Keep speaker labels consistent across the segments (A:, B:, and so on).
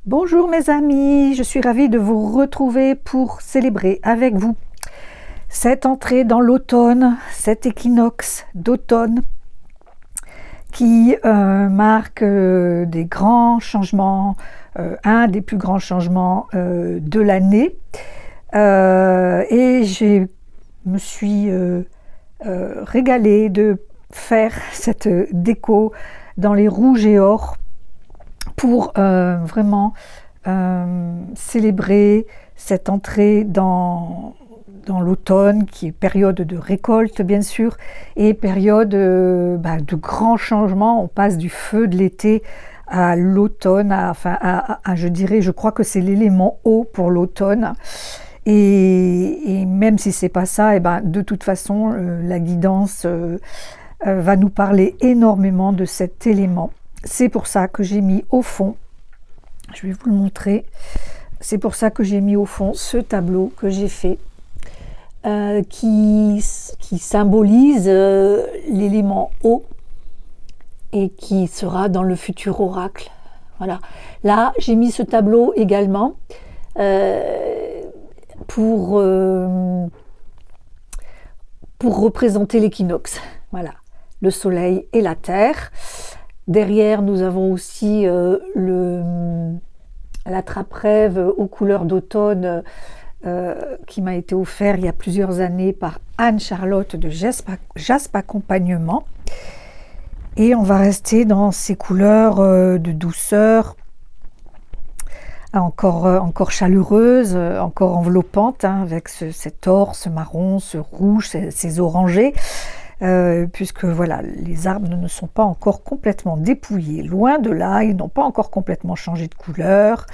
A: Bonjour mes amis, je suis ravie de vous retrouver pour célébrer avec vous cette entrée dans l'automne, cet équinoxe d'automne qui marque des grands changements, un des plus grands changements de l'année. Et je me suis régalée de faire cette déco dans les rouges et or pour vraiment célébrer cette entrée dans l'automne, qui est période de récolte bien sûr, et période de grands changements. On passe du feu de l'été à l'automne, je dirais, je crois que c'est l'élément eau pour l'automne. Et même si c'est pas ça, de toute façon, la guidance va nous parler énormément de cet élément. C'est pour ça que j'ai mis au fond, je vais vous le montrer, c'est pour ça que j'ai mis au fond ce tableau que j'ai fait, qui symbolise l'élément eau et qui sera dans le futur oracle. Voilà. Là, j'ai mis ce tableau également pour représenter l'équinoxe. Voilà, le soleil et la terre. Derrière, nous avons aussi la trappe-rêve aux couleurs d'automne qui m'a été offert il y a plusieurs années par Anne-Charlotte de Jasp Accompagnement. Et on va rester dans ces couleurs de douceur, encore chaleureuse, encore enveloppante, avec cet or, ce marron, ce rouge, ces orangés. Puisque voilà, les arbres ne sont pas encore complètement dépouillés, loin de là, ils n'ont pas encore complètement changé de couleur.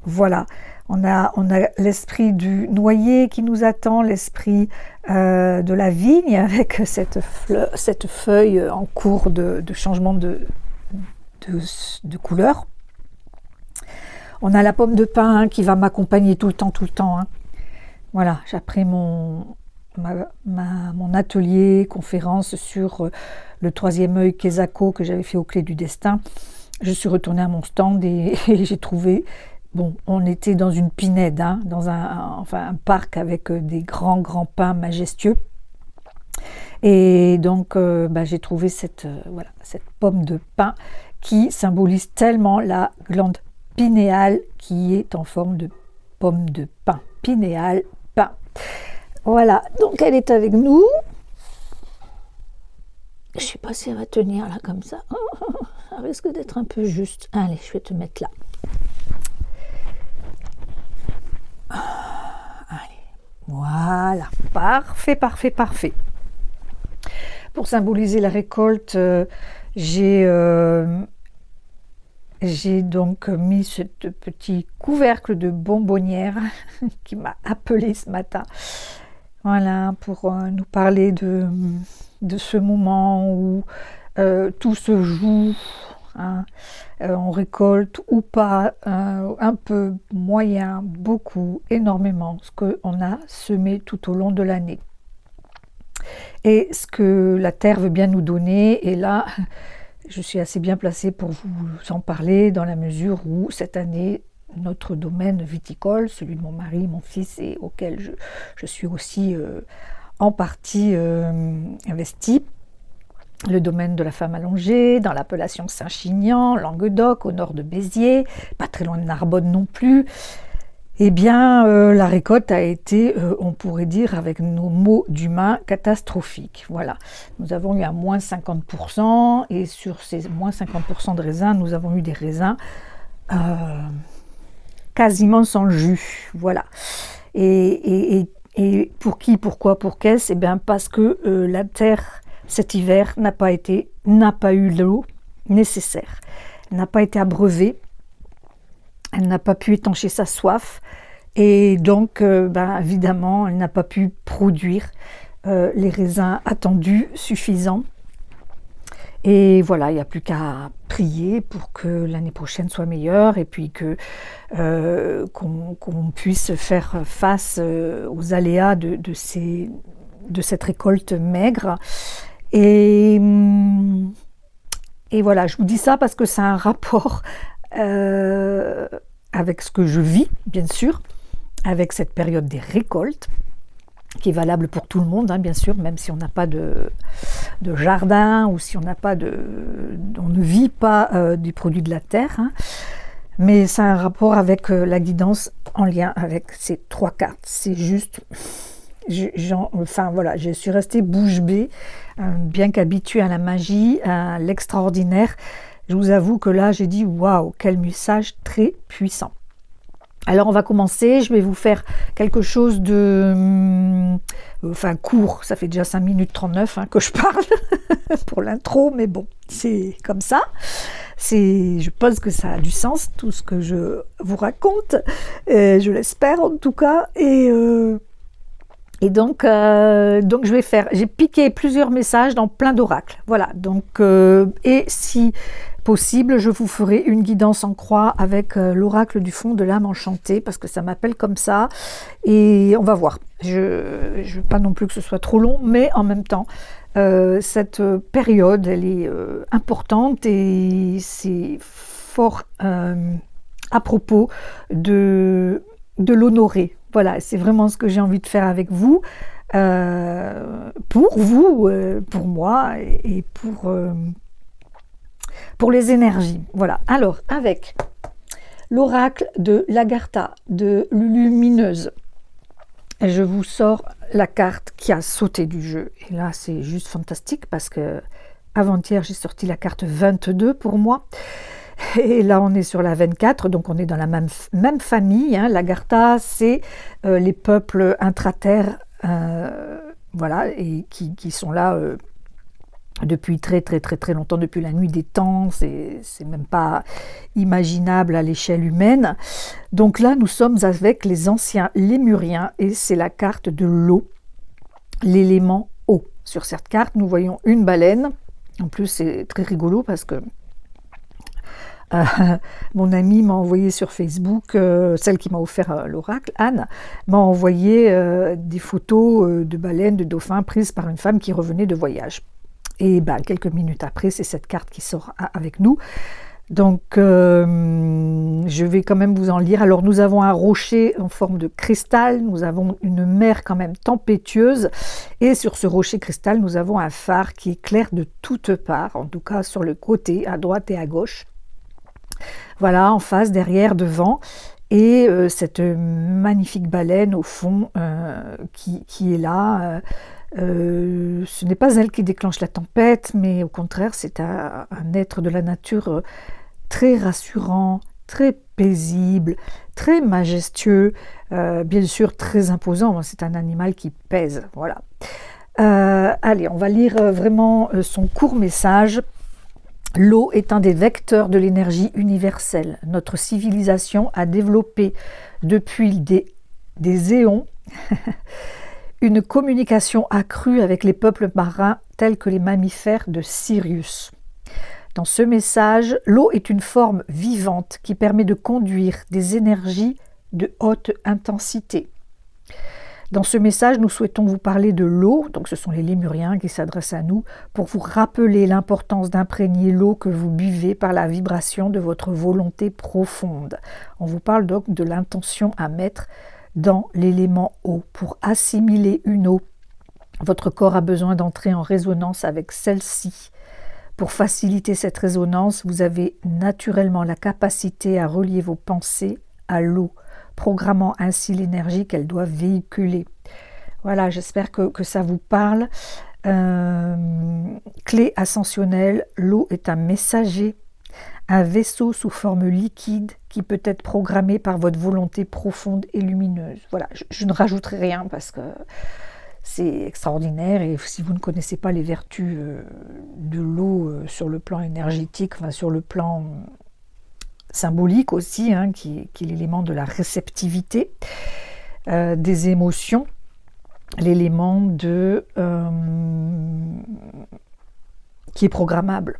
A: Voilà, on a l'esprit du noyer qui nous attend, l'esprit de la vigne avec cette feuille en cours de changement de couleur. On a la pomme de pin qui va m'accompagner tout le temps. Voilà, j'ai pris mon atelier conférence sur le troisième œil Kesako que j'avais fait aux Clés du Destin. Je suis retournée à mon stand et j'ai trouvé, on était dans une pinède, dans un parc avec des grands pins majestueux. Et donc j'ai trouvé cette pomme de pin qui symbolise tellement la glande pinéale qui est en forme de pomme de pin. Pinéale, pin. Voilà, donc elle est avec nous. Je ne sais pas si elle va tenir là comme ça. Ça risque d'être un peu juste. Allez, je vais te mettre là. Allez, voilà, parfait. Pour symboliser la récolte, j'ai donc mis ce petit couvercle de bonbonnière qui m'a appelé ce matin. Voilà, pour nous parler de ce moment où tout se joue, on récolte ou pas, un peu, moyen, beaucoup, énormément, ce qu'on a semé tout au long de l'année. Et ce que la terre veut bien nous donner, et là, je suis assez bien placée pour vous en parler dans la mesure où cette année, notre domaine viticole, celui de mon mari, mon fils, et auquel je suis aussi en partie investie, le domaine de la Femme Allongée, dans l'appellation Saint-Chinian, Languedoc, au nord de Béziers, pas très loin de Narbonne non plus. Eh bien, la récolte a été, on pourrait dire avec nos mots d'humain, catastrophique. Voilà, nous avons eu un moins 50%, et sur ces moins 50% de raisins, nous avons eu des raisins quasiment sans jus. Voilà. Et pour qui, pourquoi, pour qu'est-ce ? Eh bien, parce que la terre, cet hiver, n'a pas eu l'eau nécessaire. Elle n'a pas été abreuvée. Elle n'a pas pu étancher sa soif et donc évidemment elle n'a pas pu produire les raisins attendus suffisants. Et voilà, il n'y a plus qu'à prier pour que l'année prochaine soit meilleure et puis qu'on puisse faire face aux aléas de cette récolte maigre. Et Et voilà, je vous dis ça parce que ça a un rapport avec ce que je vis, bien sûr, avec cette période des récoltes, qui est valable pour tout le monde, hein, bien sûr, même si on n'a pas de jardin ou si on n'a pas on ne vit pas du produit de la terre, hein, mais ça a un rapport avec la guidance en lien avec ces 3 cartes. C'est juste, enfin voilà, je suis restée bouche bée, bien qu'habituée à la magie, à l'extraordinaire. Je vous avoue que là, j'ai dit waouh, quel message très puissant. Alors on va commencer, je vais vous faire quelque chose de court, ça fait déjà 5 minutes 39 que je parle pour l'intro, mais bon, c'est comme ça. Je pense que ça a du sens, tout ce que je vous raconte, je l'espère en tout cas. Et donc j'ai piqué plusieurs messages dans plein d'oracles. Voilà, donc, et si possible, je vous ferai une guidance en croix avec l'oracle du fond de l'âme enchantée, parce que ça m'appelle comme ça, et on va voir. Je ne veux pas non plus que ce soit trop long, mais en même temps, cette période, elle est importante, et c'est fort à propos de l'honorer. Voilà, c'est vraiment ce que j'ai envie de faire avec vous, pour vous, pour moi, et pour les énergies. Voilà, alors avec l'oracle de l'Agartha, de Lumineuse, je vous sors la carte qui a sauté du jeu. Et là, c'est juste fantastique parce que avant-hier, j'ai sorti la carte 22 pour moi. Et là, on est sur la 24, donc on est dans la même famille. Hein. L'Agartha, c'est les peuples intraterres, voilà, et qui sont là depuis très longtemps, depuis la nuit des temps. C'est même pas imaginable à l'échelle humaine. Donc là, nous sommes avec les anciens Lémuriens, et c'est la carte de l'eau, l'élément eau. Sur cette carte, nous voyons une baleine. En plus, c'est très rigolo parce que mon amie m'a envoyé sur Facebook, celle qui m'a offert l'oracle, Anne, m'a envoyé des photos de baleines, de dauphins prises par une femme qui revenait de voyage. Et quelques minutes après, c'est cette carte qui sort avec nous. Donc, je vais quand même vous en lire. Alors, nous avons un rocher en forme de cristal, nous avons une mer quand même tempétueuse, et sur ce rocher cristal, nous avons un phare qui éclaire de toutes parts, en tout cas sur le côté, à droite et à gauche. Voilà, en face, derrière, devant, et cette magnifique baleine au fond qui est là. Ce n'est pas elle qui déclenche la tempête, mais au contraire, c'est un être de la nature très rassurant, très paisible, très majestueux, bien sûr très imposant. C'est un animal qui pèse. Voilà. Allez, on va lire vraiment son court message. L'eau est un des vecteurs de l'énergie universelle. Notre civilisation a développé depuis des éons une communication accrue avec les peuples marins tels que les mammifères de Sirius. Dans ce message, l'eau est une forme vivante qui permet de conduire des énergies de haute intensité. Dans ce message, nous souhaitons vous parler de l'eau, donc ce sont les Lémuriens qui s'adressent à nous, pour vous rappeler l'importance d'imprégner l'eau que vous buvez par la vibration de votre volonté profonde. On vous parle donc de l'intention à mettre dans l'élément eau. Pour assimiler une eau, votre corps a besoin d'entrer en résonance avec celle-ci. Pour faciliter cette résonance, vous avez naturellement la capacité à relier vos pensées à l'eau, programmant ainsi l'énergie qu'elle doit véhiculer. Voilà, j'espère que ça vous parle. Clé ascensionnelle, l'eau est un messager, un vaisseau sous forme liquide qui peut être programmé par votre volonté profonde et lumineuse. Voilà, je ne rajouterai rien parce que c'est extraordinaire, et si vous ne connaissez pas les vertus de l'eau sur le plan énergétique, enfin sur le plan symbolique aussi, hein, qui est l'élément de la réceptivité des émotions, l'élément qui est programmable.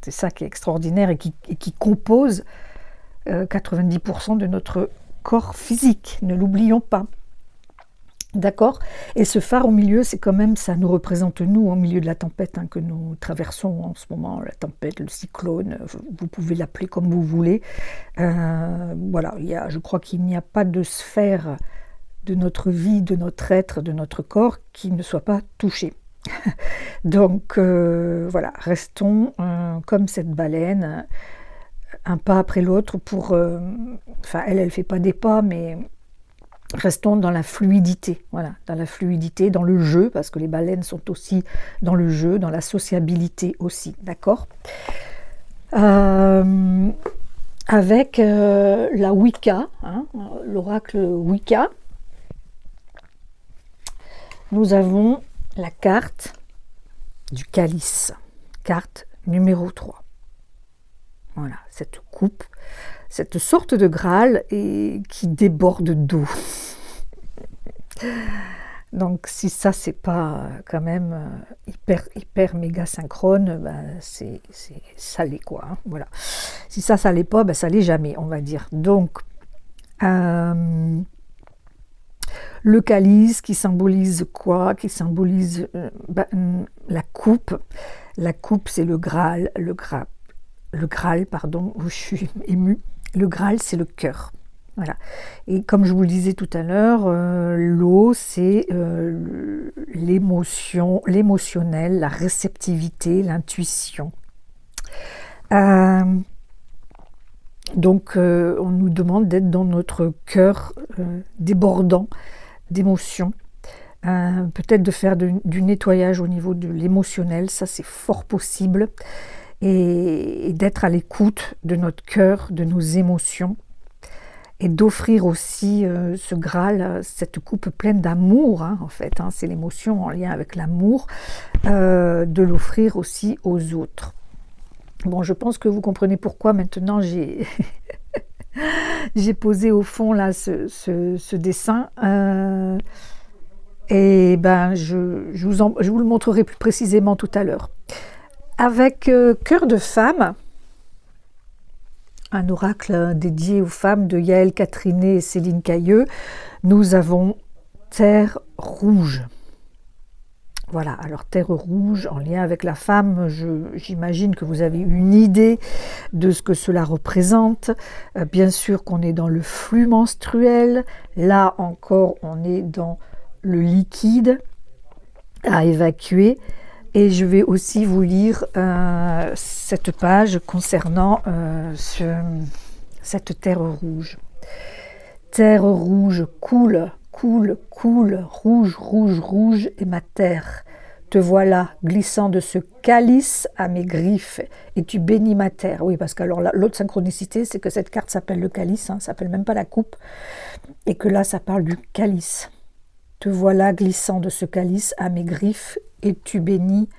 A: C'est ça qui est extraordinaire et qui compose 90% de notre corps physique, ne l'oublions pas. D'accord? Et ce phare au milieu, c'est quand même, ça nous représente nous au milieu de la tempête que nous traversons en ce moment, la tempête, le cyclone, vous pouvez l'appeler comme vous voulez. Voilà, je crois qu'il n'y a pas de sphère de notre vie, de notre être, de notre corps qui ne soit pas touchée. Donc voilà, restons comme cette baleine, un pas après l'autre pour... Enfin, elle ne fait pas des pas, mais... Restons dans la fluidité, voilà, dans la fluidité, dans le jeu, parce que les baleines sont aussi dans le jeu, dans la sociabilité aussi, d'accord? Avec la Wicca, hein, l'oracle Wicca, nous avons la carte du calice, carte numéro 3. Voilà, cette coupe, cette sorte de Graal qui déborde d'eau. Donc si ça c'est pas quand même hyper méga synchrone, ben, c'est ça l'est quoi, hein, voilà. Si ça l'est pas, ben, ça l'est jamais, on va dire. Donc le calice qui symbolise quoi? Qui symbolise la coupe. La coupe c'est le Graal, pardon, je suis émue. Le Graal c'est le cœur. Voilà. Et comme je vous le disais tout à l'heure, l'eau, c'est l'émotion, l'émotionnel, la réceptivité, l'intuition. Donc, on nous demande d'être dans notre cœur débordant d'émotions. Peut-être de faire du nettoyage au niveau de l'émotionnel, ça c'est fort possible. Et d'être à l'écoute de notre cœur, de nos émotions. Et d'offrir aussi ce Graal, cette coupe pleine d'amour, hein, en fait, hein, c'est l'émotion en lien avec l'amour, de l'offrir aussi aux autres. Bon, je pense que vous comprenez pourquoi maintenant j'ai posé au fond là ce dessin. Et ben, je vous le montrerai plus précisément tout à l'heure. Avec Cœur de femme, un oracle dédié aux femmes de Yael Catrinet et Céline Cailleux, nous avons Terre rouge. Voilà, alors Terre rouge en lien avec la femme, j'imagine que vous avez une idée de ce que cela représente. Bien sûr qu'on est dans le flux menstruel, là encore on est dans le liquide à évacuer. Et je vais aussi vous lire cette page concernant cette terre rouge. Terre rouge, coule, coule, coule, rouge, rouge, rouge est ma terre. Te voilà, glissant de ce calice à mes griffes, et tu bénis ma terre. Oui, parce que alors l'autre synchronicité, c'est que cette carte s'appelle le calice, hein, ça s'appelle même pas la coupe, et que là, ça parle du calice. Te voilà, glissant de ce calice à mes griffes, et tu bénis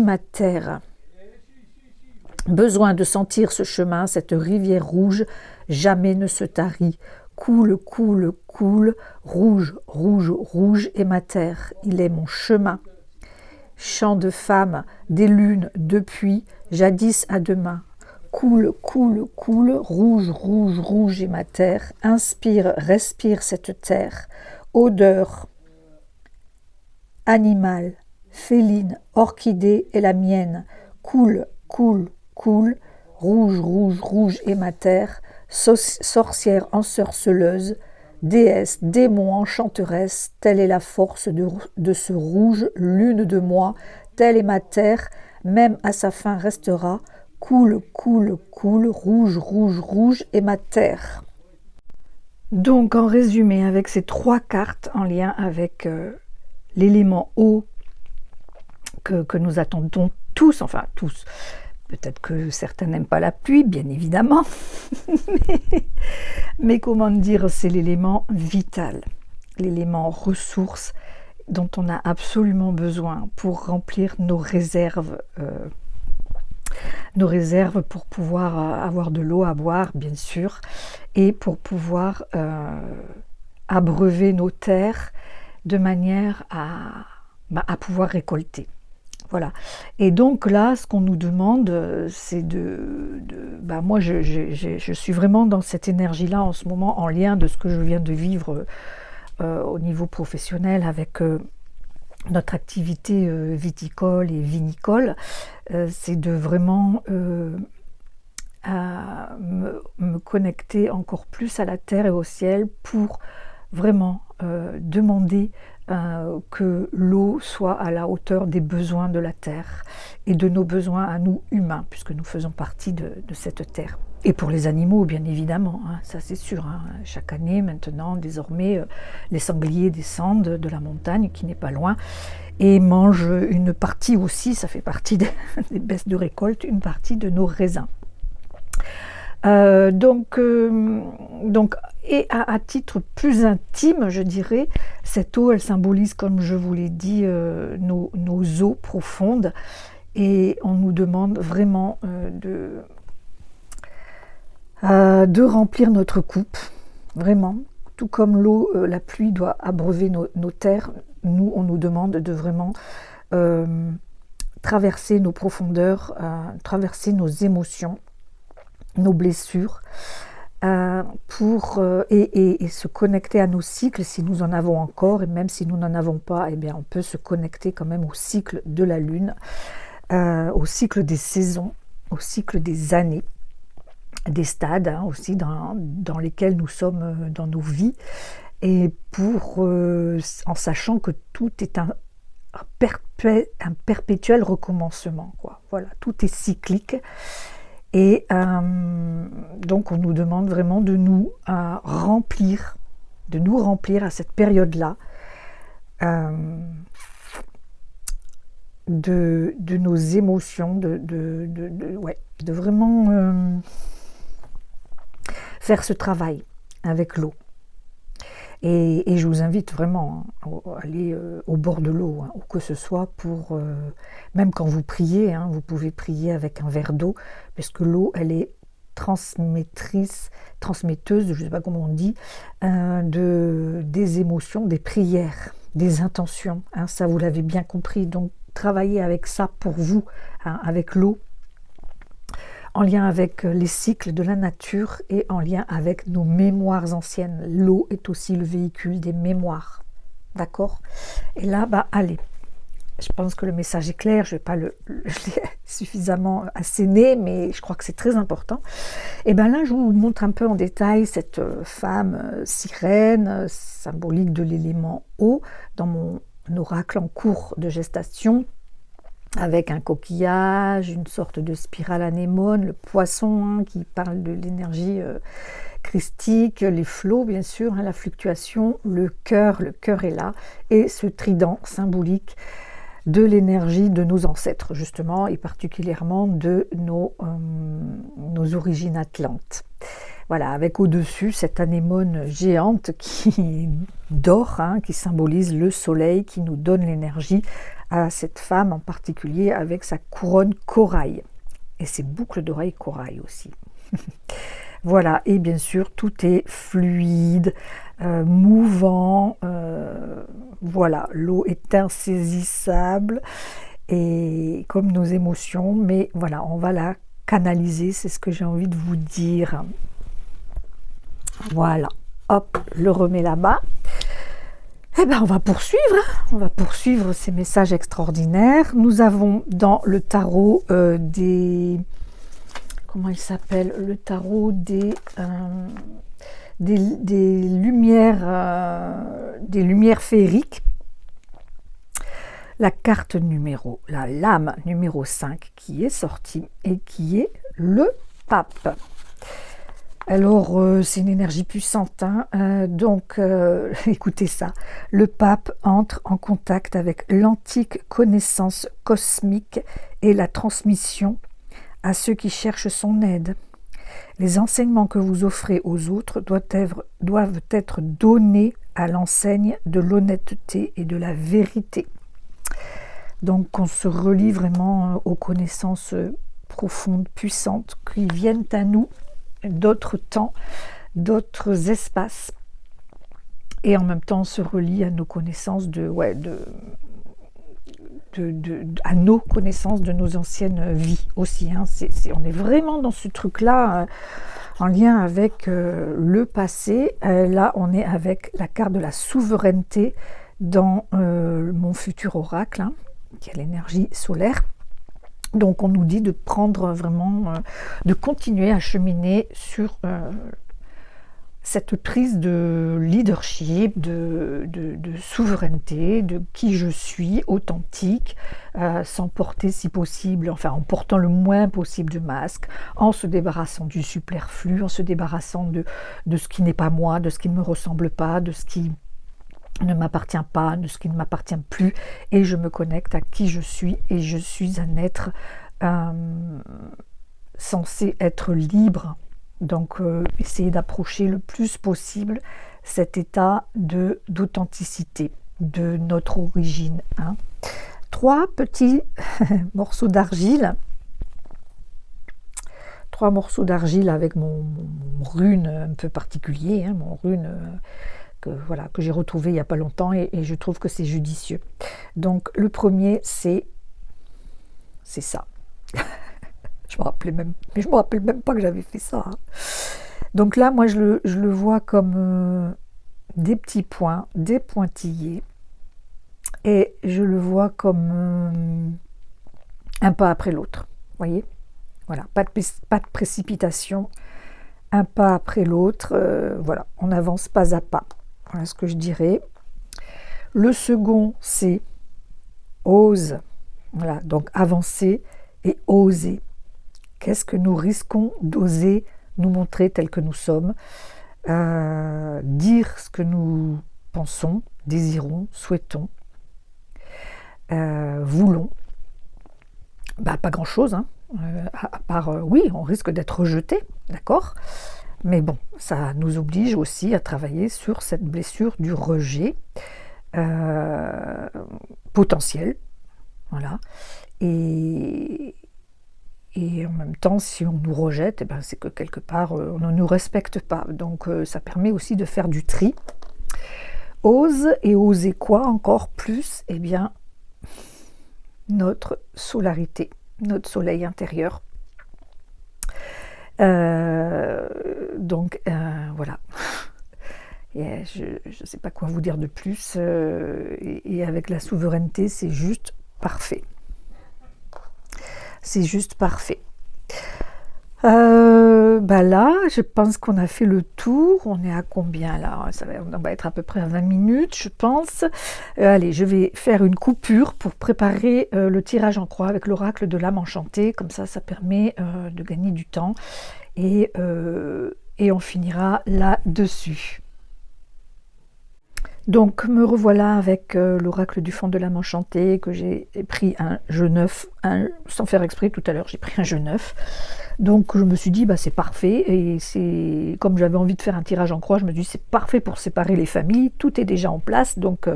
A: ma terre. Besoin de sentir ce chemin, cette rivière rouge, jamais ne se tarit. Coule, coule, coule, rouge, rouge, rouge est ma terre, il est mon chemin. Chant de femme, des lunes, depuis, jadis à demain. Coule, coule, coule, rouge, rouge, rouge est ma terre. Inspire, respire cette terre. Odeur, animal, féline, orchidée est la mienne. Coule, coule, coule, rouge, rouge, rouge est ma terre. Sorcière ensorceleuse, déesse, démon, enchanteresse, telle est la force de ce rouge, lune de moi, telle est ma terre, même à sa fin restera. Coule, coule, coule, rouge, rouge, rouge est ma terre. Donc en résumé, avec ces 3 cartes en lien avec l'élément eau que nous attendons tous, enfin tous, peut-être que certains n'aiment pas la pluie, bien évidemment, mais comment dire, c'est l'élément vital, l'élément ressource dont on a absolument besoin pour remplir nos réserves pour pouvoir avoir de l'eau à boire, bien sûr, et pour pouvoir abreuver nos terres de manière à pouvoir récolter. Voilà. Et donc là, ce qu'on nous demande, c'est moi, je suis vraiment dans cette énergie-là en ce moment, en lien de ce que je viens de vivre au niveau professionnel avec notre activité viticole et vinicole, c'est de vraiment me connecter encore plus à la terre et au ciel pour vraiment demander que l'eau soit à la hauteur des besoins de la terre et de nos besoins à nous humains, puisque nous faisons partie de cette terre. Et pour les animaux, bien évidemment, hein, ça c'est sûr. Hein. Chaque année, maintenant, désormais, les sangliers descendent de la montagne, qui n'est pas loin, et mangent une partie aussi, ça fait partie des baisses de récolte, une partie de nos raisins. Donc, et à titre plus intime, je dirais, cette eau, elle symbolise, comme je vous l'ai dit, nos eaux profondes, et on nous demande vraiment de remplir notre coupe, vraiment. Tout comme l'eau, la pluie doit abreuver nos terres, nous, on nous demande de vraiment traverser nos profondeurs, traverser nos émotions, nos blessures, et se connecter à nos cycles si nous en avons encore, et même si nous n'en avons pas, eh bien, on peut se connecter quand même au cycle de la lune, au cycle des saisons, au cycle des années, des stades hein, aussi dans lesquels nous sommes dans nos vies, et en sachant que tout est un perpétuel recommencement, quoi. Voilà, tout est cyclique. Et donc on nous demande vraiment de nous remplir à cette période-là de nos émotions, de vraiment faire ce travail avec l'eau. Et je vous invite vraiment à aller au bord de l'eau, hein, où que ce soit, pour même quand vous priez, hein, vous pouvez prier avec un verre d'eau, parce que l'eau, elle est transmetteuse, je ne sais pas comment on dit, des émotions, des prières, des intentions. Hein, ça, vous l'avez bien compris. Donc, travaillez avec ça pour vous, hein, avec l'eau, en lien avec les cycles de la nature et en lien avec nos mémoires anciennes. L'eau est aussi le véhicule des mémoires. D'accord? Et là, allez. Je pense que le message est clair. Je ne vais pas le suffisamment asséner, mais je crois que c'est très important. Et là, je vous montre un peu en détail cette femme sirène, symbolique de l'élément eau, dans mon oracle en cours de gestation, avec un coquillage, une sorte de spirale anémone, le poisson, hein, qui parle de l'énergie christique, les flots bien sûr, hein, la fluctuation, le cœur est là, et ce trident symbolique de l'énergie de nos ancêtres justement, et particulièrement de nos origines atlantes. Voilà, avec au-dessus cette anémone géante qui dort, hein, qui symbolise le soleil, qui nous donne l'énergie, à cette femme en particulier, avec sa couronne corail et ses boucles d'oreilles corail aussi. Voilà, et bien sûr tout est fluide, mouvant, voilà, l'eau est insaisissable, et comme nos émotions, mais voilà, on va la canaliser, c'est ce que j'ai envie de vous dire. Voilà, hop, le remets là-bas. Eh bien, on va poursuivre ces messages extraordinaires. Nous avons dans le tarot comment il s'appelle? Le tarot des lumières féeriques. La lame numéro 5 qui est sortie et qui est le pape. Alors, c'est une énergie puissante, hein, donc écoutez ça. Le pape entre en contact avec l'antique connaissance cosmique et la transmission à ceux qui cherchent son aide. Les enseignements que vous offrez aux autres doivent être donnés à l'enseigne de l'honnêteté et de la vérité. Donc, on se relie vraiment aux connaissances profondes, puissantes, qui viennent à nous d'autres temps, d'autres espaces, et en même temps on se relie à nos connaissances à nos connaissances de nos anciennes vies aussi, hein. On est vraiment dans ce truc là, en lien avec le passé. Là, on est avec la carte de la souveraineté dans mon futur oracle, hein, qui est l'énergie solaire. Donc on nous dit de prendre vraiment, de continuer à cheminer sur cette prise de leadership, de souveraineté, de qui je suis, authentique, sans porter si possible, enfin en portant le moins possible de masques, en se débarrassant du superflu, en se débarrassant de ce qui n'est pas moi, de ce qui ne me ressemble pas, de ce qui ne m'appartient pas, de ce qui ne m'appartient plus, et je me connecte à qui je suis, et je suis un être censé être libre. Donc essayer d'approcher le plus possible cet état d'authenticité, de notre origine. Hein. 3 petits morceaux d'argile. 3 morceaux d'argile avec mon rune un peu particulier, hein, mon rune que j'ai retrouvé il n'y a pas longtemps et je trouve que c'est judicieux. Donc le premier, c'est ça. Je me rappelle même pas que j'avais fait ça. Hein. Donc là, moi, je le vois comme des petits points, des pointillés, et je le vois comme un pas après l'autre. Voyez, voilà, pas de précipitation, un pas après l'autre. Voilà, on avance pas à pas. Voilà ce que je dirais. Le second, c'est ose. Voilà, donc avancer et oser. Qu'est-ce que nous risquons d'oser nous montrer tels que nous sommes, dire ce que nous pensons, désirons, souhaitons, voulons. Bah, pas grand-chose, hein. À part, oui, on risque d'être rejeté, d'accord ? Mais bon, ça nous oblige aussi à travailler sur cette blessure du rejet potentiel, voilà. Et en même temps, si on nous rejette, eh ben, c'est que quelque part, on ne nous respecte pas. Donc ça permet aussi de faire du tri. Ose, et oser quoi encore plus ? Eh bien, notre solarité, notre soleil intérieur. Donc voilà. Et je ne sais pas quoi vous dire de plus. Et avec la souveraineté, c'est juste parfait. C'est juste parfait. Bah là, je pense qu'on a fait le tour. On est à combien là ? On va être à peu près à 20 minutes, je pense. Allez, je vais faire une coupure pour préparer le tirage en croix avec l'oracle de l'âme enchantée. Comme ça permet de gagner du temps. Et on finira là-dessus. Donc me revoilà avec l'oracle du fond de l'âme enchantée, que j'ai pris un jeu 9, sans faire exprès tout à l'heure, j'ai pris un jeu 9. Donc je me suis dit, bah, c'est parfait, et c'est comme j'avais envie de faire un tirage en croix, je me suis dit c'est parfait pour séparer les familles, tout est déjà en place, donc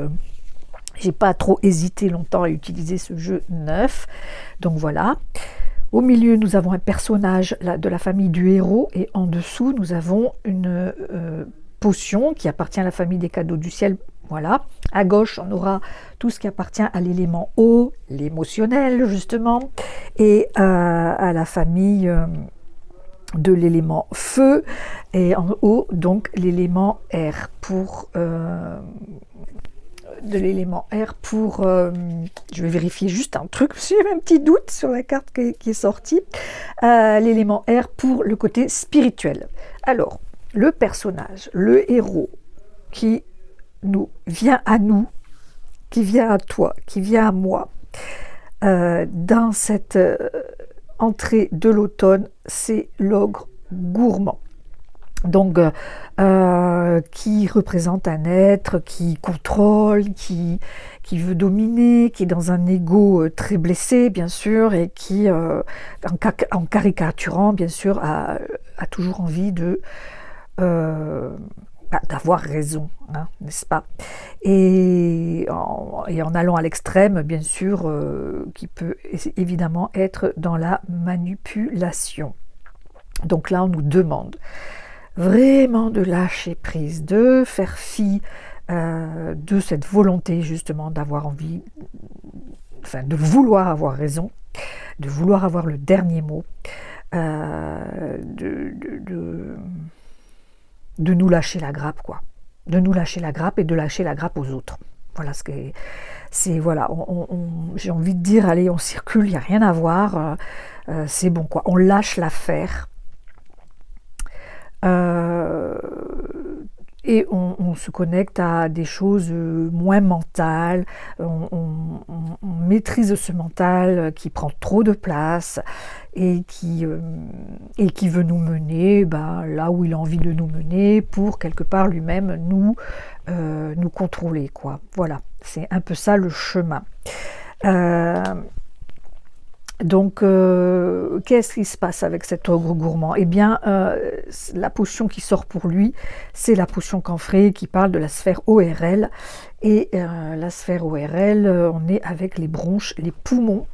A: j'ai pas trop hésité longtemps à utiliser ce jeu 9. Donc voilà. Au milieu, nous avons un personnage de la famille du héros, et en dessous, nous avons une potion qui appartient à la famille des cadeaux du ciel. Voilà. À gauche, on aura tout ce qui appartient à l'élément eau, l'émotionnel justement, et à la famille de l'élément feu, et en haut, donc, l'élément air pour... je vais vérifier juste un truc, j'ai un petit doute sur la carte qui est sortie, l'élément air pour le côté spirituel. Alors, le personnage, le héros qui vient à nous, qui vient à toi, qui vient à moi, dans cette entrée de l'automne, c'est l'ogre gourmand. Donc, qui représente un être qui contrôle, qui veut dominer, qui est dans un ego très blessé, bien sûr, et qui, en caricaturant, bien sûr, a toujours envie d'avoir raison, hein, n'est-ce pas ? Et en allant à l'extrême, bien sûr, qui peut évidemment être dans la manipulation. Donc là, on nous demande vraiment de lâcher prise, de faire fi de cette volonté justement d'avoir envie, enfin de vouloir avoir raison, de vouloir avoir le dernier mot, de nous lâcher la grappe, quoi. De nous lâcher la grappe et de lâcher la grappe aux autres. Voilà ce que c'est. Voilà, j'ai envie de dire, allez, on circule, il n'y a rien à voir, c'est bon, quoi. On lâche l'affaire. Et on se connecte à des choses moins mentales, on maîtrise ce mental qui prend trop de place et qui veut nous mener là où il a envie de nous mener pour quelque part lui-même nous contrôler, quoi. Voilà, c'est un peu ça le chemin. Donc, qu'est-ce qui se passe avec cet ogre gourmand? Eh bien, la potion qui sort pour lui, c'est la potion Camphré qui parle de la sphère ORL. Et la sphère ORL, on est avec les bronches, les poumons,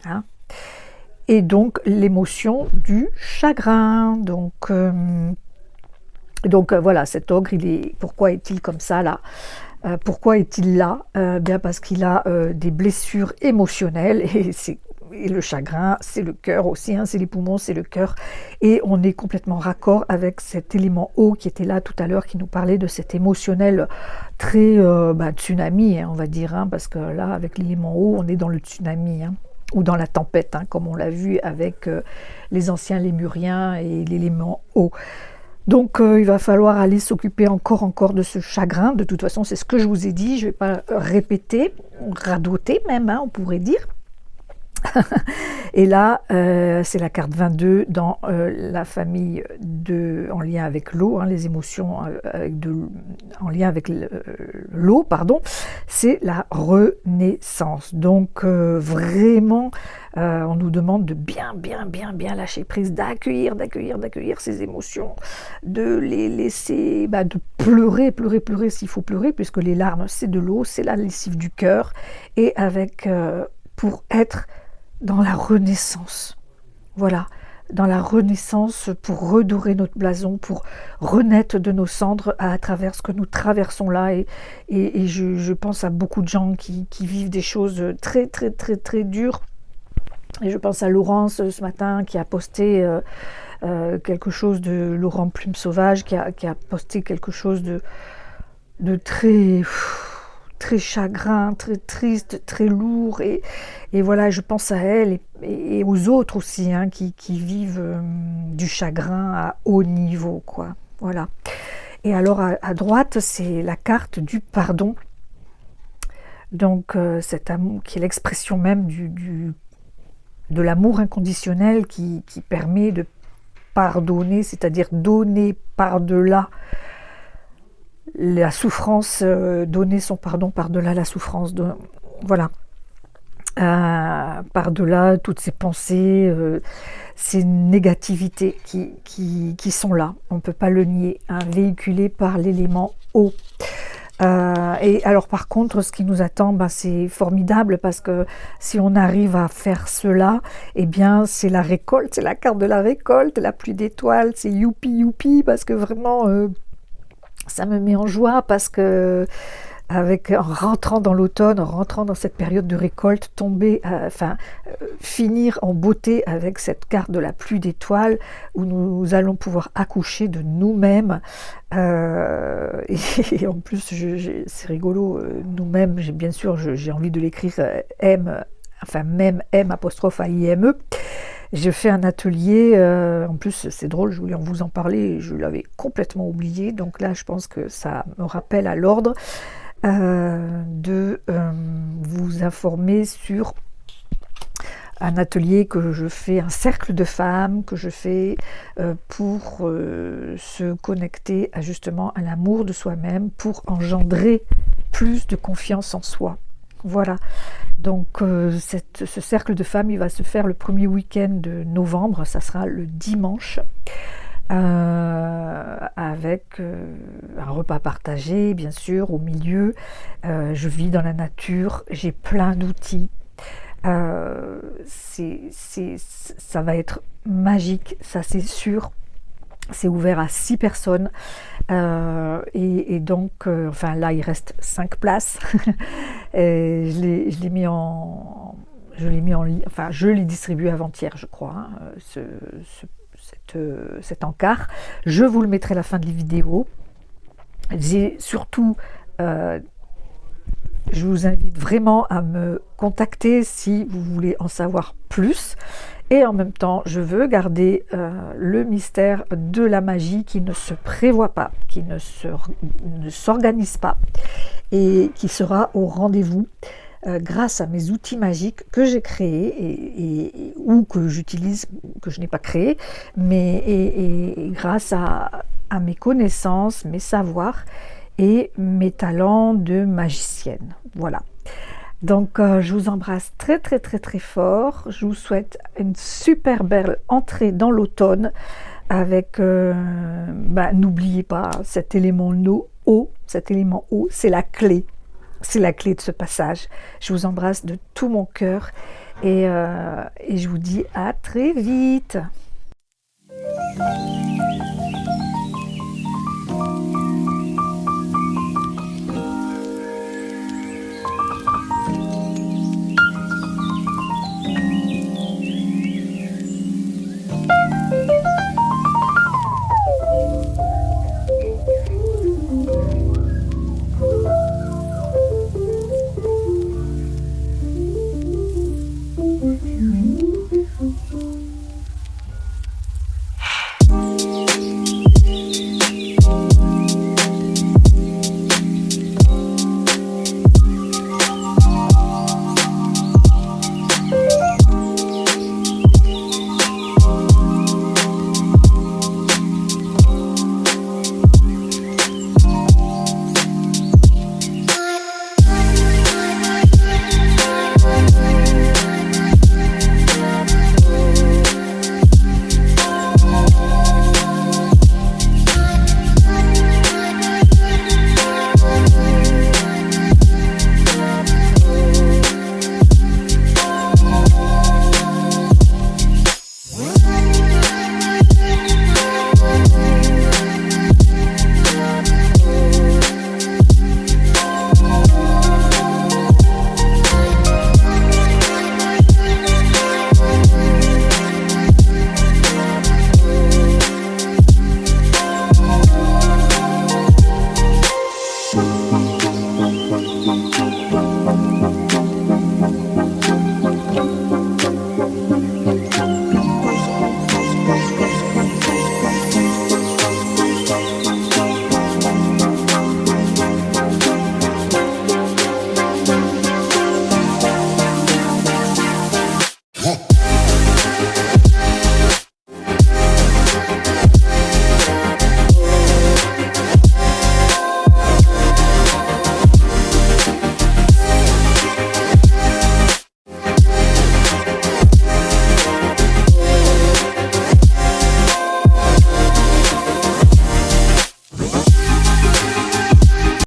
A: hein, et donc l'émotion du chagrin. Donc voilà, cet ogre, pourquoi est-il comme ça là? Pourquoi est-il là? Bien parce qu'il a des blessures émotionnelles et le chagrin, c'est le cœur aussi, hein, c'est les poumons, c'est le cœur. Et on est complètement raccord avec cet élément eau qui était là tout à l'heure, qui nous parlait de cet émotionnel très tsunami, hein, on va dire, hein, parce que là, avec l'élément eau, on est dans le tsunami, hein, ou dans la tempête, hein, comme on l'a vu avec les anciens lémuriens et l'élément eau. Donc il va falloir aller s'occuper encore de ce chagrin. De toute façon, c'est ce que je vous ai dit, je ne vais pas répéter, radoter même, hein, on pourrait dire. Et là, c'est la carte 22 dans la famille en lien avec l'eau, hein, les émotions en lien avec l'eau, pardon, c'est la renaissance. Donc vraiment, on nous demande de bien lâcher prise, d'accueillir ces émotions, de les laisser, de pleurer s'il faut pleurer, puisque les larmes, c'est de l'eau, c'est la lessive du cœur, et pour être dans la renaissance, voilà, dans la renaissance, pour redorer notre blason, pour renaître de nos cendres à travers ce que nous traversons là, et je pense à beaucoup de gens qui vivent des choses très dures, et je pense à Laurence ce matin qui a posté quelque chose de Laurent Plume Sauvage, qui a posté quelque chose de très chagrin, très triste, très lourd, et voilà, je pense à elle et aux autres aussi, hein, qui vivent du chagrin à haut niveau, quoi. Voilà. Et alors à droite, c'est la carte du pardon. Donc cet amour qui est l'expression même de l'amour inconditionnel qui permet de pardonner, c'est-à-dire donner par-delà la souffrance, donner son pardon par-delà la souffrance, voilà, par-delà toutes ces pensées, ces négativités qui sont là, on ne peut pas le nier, hein, véhiculées par l'élément eau. Et alors par contre, ce qui nous attend, c'est formidable, parce que si on arrive à faire cela, eh bien c'est la récolte, c'est la carte de la récolte, la pluie d'étoiles, c'est youpi, parce que vraiment ça me met en joie, parce que en rentrant dans l'automne, en rentrant dans cette période de récolte, finir en beauté avec cette carte de la pluie d'étoiles, où nous allons pouvoir accoucher de nous-mêmes, et en plus c'est rigolo, nous-mêmes, j'ai envie de l'écrire même M apostrophe AIME. J'ai fait un atelier, en plus c'est drôle, je voulais vous en parler, je l'avais complètement oublié, donc là je pense que ça me rappelle à l'ordre, de vous informer sur un atelier que je fais, un cercle de femmes que je fais pour se connecter justement à l'amour de soi-même, pour engendrer plus de confiance en soi. Voilà, donc ce cercle de femmes, il va se faire le premier week-end de novembre, ça sera le dimanche, avec un repas partagé, bien sûr, au milieu. Je vis dans la nature, j'ai plein d'outils. Ça va être magique, ça c'est sûr. C'est ouvert à 6 personnes, et donc là il reste 5 places. Je l'ai mis je l'ai mis en ligne, enfin je l'ai distribué avant-hier, je crois, hein, cet encart. Je vous le mettrai à la fin de la vidéo. J'ai surtout, je vous invite vraiment à me contacter si vous voulez en savoir plus. Et en même temps, je veux garder le mystère de la magie qui ne se prévoit pas, qui ne s'organise pas et qui sera au rendez-vous grâce à mes outils magiques que j'ai créés ou que j'utilise, que je n'ai pas créé, mais et grâce à mes connaissances, mes savoirs et mes talents de magicienne. Voilà. Donc je vous embrasse très très très très fort. Je vous souhaite une super belle entrée dans l'automne avec, n'oubliez pas cet élément eau, cet élément eau, c'est la clé. C'est la clé de ce passage. Je vous embrasse de tout mon cœur et je vous dis à très vite.